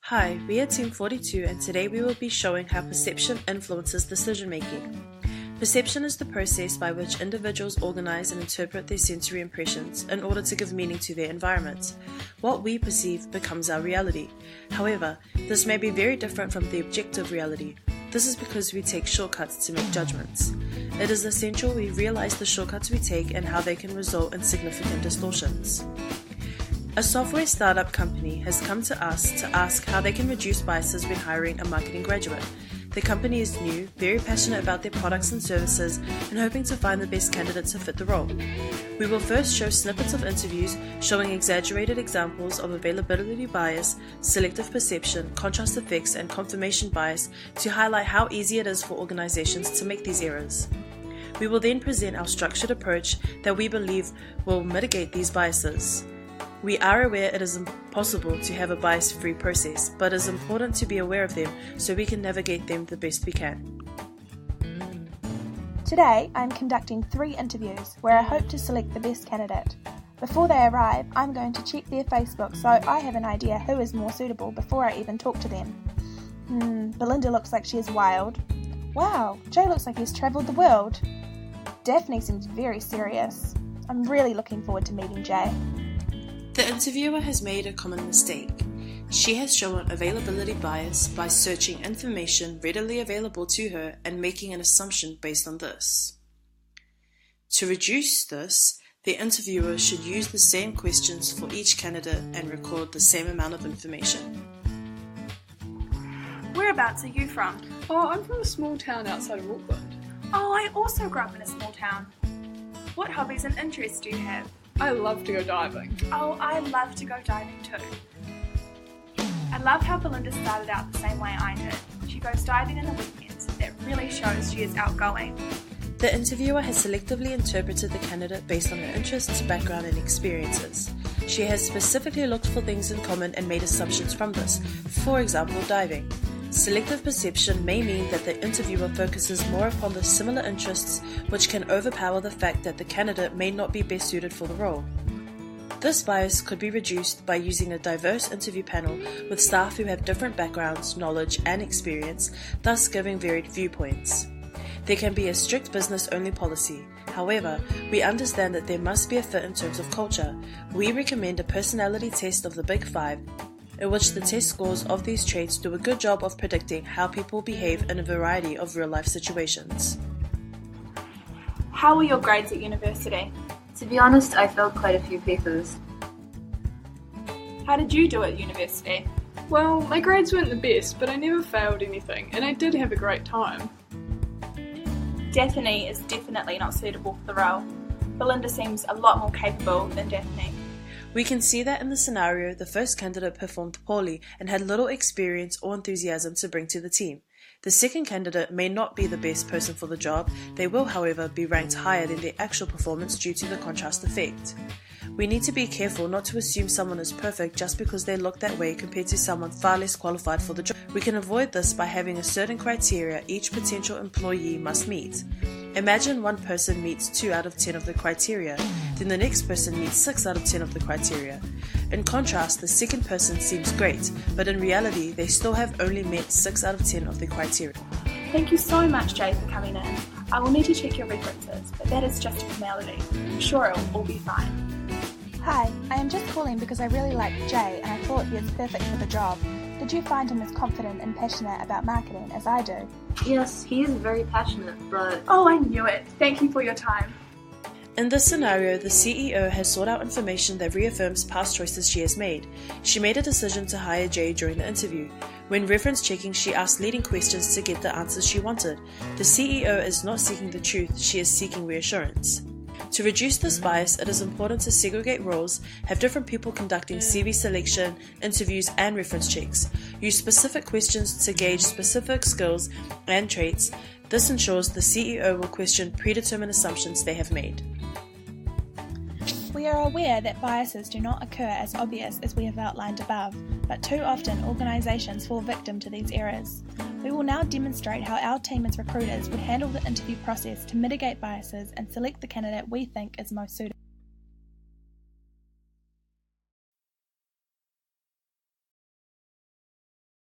Hi, we are Team 42 and today we will be showing how perception influences decision making. Perception is the process by which individuals organize and interpret their sensory impressions in order to give meaning to their environment. What we perceive becomes our reality. However, this may be very different from the objective reality. This is because we take shortcuts to make judgments. It is essential we realize the shortcuts we take and how they can result in significant distortions. A software startup company has come to us to ask how they can reduce biases when hiring a marketing graduate. The company is new, very passionate about their products and services, and hoping to find the best candidate to fit the role. We will first show snippets of interviews showing exaggerated examples of availability bias, selective perception, contrast effects, and confirmation bias to highlight how easy it is for organizations to make these errors. We will then present our structured approach that we believe will mitigate these biases. We are aware it is impossible to have a bias-free process, but it is important to be aware of them so we can navigate them the best we can. Today, I'm conducting 3 interviews where I hope to select the best candidate. Before they arrive, I'm going to check their Facebook so I have an idea who is more suitable before I even talk to them. Belinda looks like she is wild. Wow, Jay looks like he's travelled the world. Daphne seems very serious. I'm really looking forward to meeting Jay. The interviewer has made a common mistake. She has shown availability bias by searching information readily available to her and making an assumption based on this. To reduce this, the interviewer should use the same questions for each candidate and record the same amount of information. Whereabouts are you from? Oh, I'm from a small town outside of Auckland. Oh, I also grew up in a small town. What hobbies and interests do you have? I love to go diving. Oh, I love to go diving too. I love how Belinda started out the same way I did. She goes diving in the weekends. It really shows she is outgoing. The interviewer has selectively interpreted the candidate based on her interests, background, and experiences. She has specifically looked for things in common and made assumptions from this, for example, diving. Selective perception may mean that the interviewer focuses more upon the similar interests, which can overpower the fact that the candidate may not be best suited for the role. This bias could be reduced by using a diverse interview panel with staff who have different backgrounds, knowledge, and experience, thus giving varied viewpoints. There can be a strict business-only policy. However, we understand that there must be a fit in terms of culture. We recommend a personality test of the Big Five, in which the test scores of these traits do a good job of predicting how people behave in a variety of real-life situations. How were your grades at university? To be honest, I failed quite a few papers. How did you do at university? Well, my grades weren't the best, but I never failed anything, and I did have a great time. Daphne is definitely not suitable for the role. Belinda seems a lot more capable than Daphne. We can see that in the scenario, the first candidate performed poorly and had little experience or enthusiasm to bring to the team. The second candidate may not be the best person for the job. They will, however, be ranked higher than their actual performance due to the contrast effect. We need to be careful not to assume someone is perfect just because they look that way compared to someone far less qualified for the job. We can avoid this by having a certain criteria each potential employee must meet. Imagine one person meets 2 out of 10 of the criteria, then the next person meets 6 out of 10 of the criteria. In contrast, the second person seems great, but in reality they still have only met 6 out of 10 of the criteria. Thank you so much, Jay, for coming in. I will need to check your references, but that is just a formality. I'm sure it will all be fine. Hi, I am just calling because I really like Jay and I thought he is perfect for the job. Did you find him as confident and passionate about marketing as I do? Yes, he is very passionate, but... Oh, I knew it. Thank you for your time. In this scenario, the CEO has sought out information that reaffirms past choices she has made. She made a decision to hire Jay during the interview. When reference checking, she asked leading questions to get the answers she wanted. The CEO is not seeking the truth, she is seeking reassurance. To reduce this bias, it is important to segregate roles, have different people conducting CV selection, interviews, and reference checks. Use specific questions to gauge specific skills and traits. This ensures the CEO will question predetermined assumptions they have made. We are aware that biases do not occur as obvious as we have outlined above, but too often organisations fall victim to these errors. We will now demonstrate how our team as recruiters would handle the interview process to mitigate biases and select the candidate we think is most suitable.